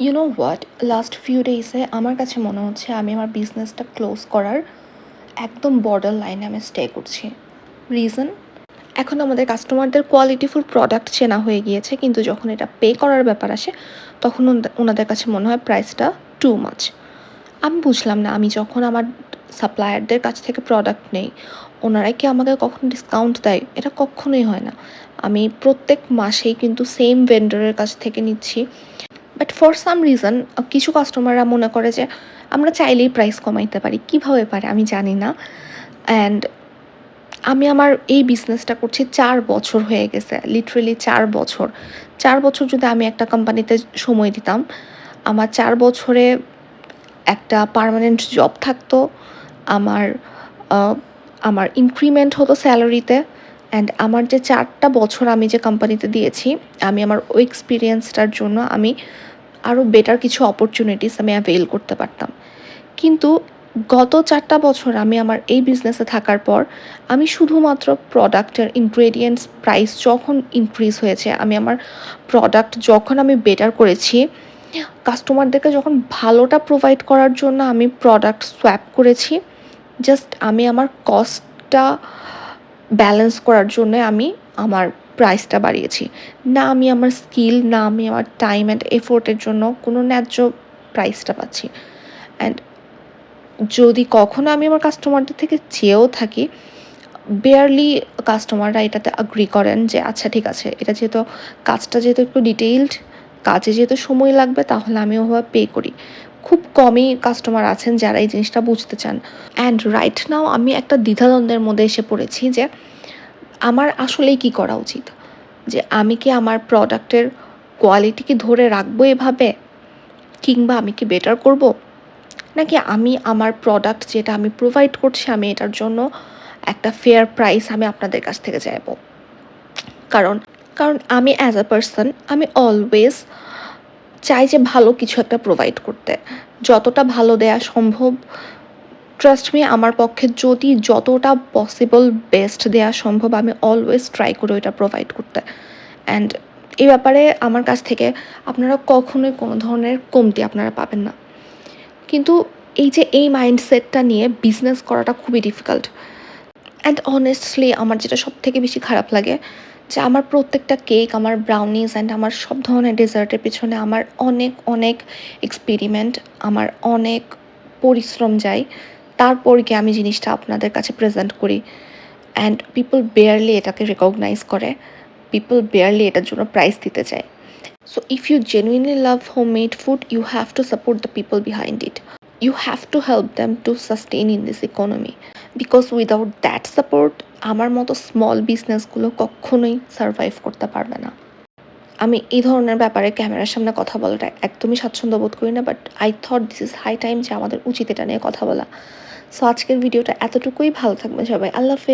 You know what, last few ডেজে আমার কাছে মনে হচ্ছে আমি আমার বিজনেসটা ক্লোজ করার একদম বর্ডার লাইনে আমি স্টে করছি। রিজন, এখন আমাদের কাস্টমারদের কোয়ালিটিফুল প্রোডাক্ট চেনা হয়ে গিয়েছে, কিন্তু যখন এটা পে করার ব্যাপার আসে তখন ওনাদের কাছে মনে হয় প্রাইসটা টু মাচ। আমি বুঝলাম না, আমি যখন আমার সাপ্লায়ারদের কাছ থেকে প্রোডাক্ট নেই, ওনারাই কি আমাকে কখনো ডিসকাউন্ট দেয়? এটা কখনোই হয় না। আমি প্রত্যেক মাসেই কিন্তু সেম ভেন্ডরের কাছ থেকে নিচ্ছি, বাট ফর সাম রিজন কিছু কাস্টমাররা মনে করে যে আমরা চাইলেই প্রাইস কমাইতে পারি। কীভাবে পারে আমি জানি না। অ্যান্ড আমি আমার এই বিজনেসটা করছি 4 বছর হয়ে গেছে, লিটারেলি 4 বছর। 4 বছর যদি আমি একটা কোম্পানিতে সময় দিতাম, আমার 4 বছরে একটা পার্মানেন্ট জব থাকতো, আমার আহ, আমার ইনক্রিমেন্ট হতো স্যালারিতে। অ্যান্ড আমার যে 4টা বছর আমি যে কোম্পানিতে দিয়েছি, আমি আমার ওই এক্সপিরিয়েন্সটার জন্য আমি আরও বেটার কিছু অপরচুনিটিস আমি অ্যাভেল করতে পারতাম। কিন্তু গত 4টা বছর আমি আমার এই বিজনেসে থাকার পর আমি শুধুমাত্র প্রোডাক্টের ইনগ্রেডিয়েন্টস প্রাইস যখন ইনক্রিজ হয়েছে, আমি আমার প্রোডাক্ট যখন আমি বেটার করেছি, কাস্টমারদেরকে যখন ভালোটা প্রোভাইড করার জন্য আমি প্রোডাক্ট সোয়াপ করেছি, জাস্ট আমি আমার কস্টটা ব্যালেন্স করার জন্য আমি আমার প্রাইসটা বাড়িয়েছি। না আমি আমার স্কিল, না আমি আমার টাইম অ্যান্ড এফোর্টের জন্য কোনো ন্যায্য প্রাইসটা পাচ্ছি। অ্যান্ড যদি কখনো আমি আমার কাস্টমারদের থেকে চেয়েও থাকি, বেয়ারলি কাস্টমাররা এটাতে অ্যাগ্রি করেন যে আচ্ছা ঠিক আছে, এটা যেহেতু কাজটা যেহেতু একটু ডিটেইলড, কাজে যেহেতু সময় লাগবে, তাহলে আমি ওভাবে পে করি। খুব কমই কাস্টমার আছেন যারা এই জিনিসটা বুঝতে চান। অ্যান্ড রাইট নাও আমি একটা দ্বিধাদ্বন্দ্বের মধ্যে এসে পড়েছি যে আমার আসলেই কী করা উচিত। যে আমি কি আমার প্রোডাক্টের কোয়ালিটি কি ধরে রাখবো এভাবে, কিংবা আমি কি বেটার করব, নাকি আমি আমার প্রোডাক্ট যেটা আমি প্রোভাইড করছি আমি এটার জন্য একটা ফেয়ার প্রাইস আমি আপনাদের কাছ থেকে চাইবো। কারণ কারণ আমি অ্যাজ আ পার্সন আমি অলওয়েজ চাই যে ভালো কিছু একটা প্রোভাইড করতে, যতটা ভালো দেয়া সম্ভব। ট্রাস্ট মি, আমার পক্ষে যদি যতটা পসিবল বেস্ট দেওয়া সম্ভব আমি অলওয়েজ ট্রাই করি ওইটা প্রোভাইড করতে। অ্যান্ড এই ব্যাপারে আমার কাছ থেকে আপনারা কখনোই কোনো ধরনের কমতি আপনারা পাবেন না। কিন্তু এই যে এই মাইন্ডসেটটা নিয়ে বিজনেস করাটা খুবই ডিফিকাল্ট। অ্যান্ড অনেস্টলি আমার যেটা সবথেকে বেশি খারাপ লাগে যে আমার প্রত্যেকটা কেক, আমার ব্রাউনিজ অ্যান্ড আমার সব ধরনের ডেজার্টের পেছনে আমার অনেক অনেক এক্সপেরিমেন্ট, আমার অনেক পরিশ্রম যায়। তারপর কি আমি জিনিসটা আপনাদের কাছে প্রেজেন্ট করি, অ্যান্ড পিপল বেয়ারলি এটাকে রেকগনাইজ করে, পিপল বেয়ারলি এটার জন্য প্রাইস দিতে চায়। So if you genuinely love homemade food, you have to support the people behind it. You have to help them to sustain in this economy. Because without that support, আমার মতো small বিজনেসগুলো কখনোই survive করতে পারবে না। আমি এই ধরনের ব্যাপারে ক্যামেরার সামনে কথা বলাটা একদমই স্বাচ্ছন্দ্য বোধ করি না, but I thought this is high time যে আমাদের উচিত এটা নিয়ে কথা বলা। সো আজকের ভিডিওটা এতটুকুই। ভালো থাকবেন সবাই। আল্লাহ হাফেজ।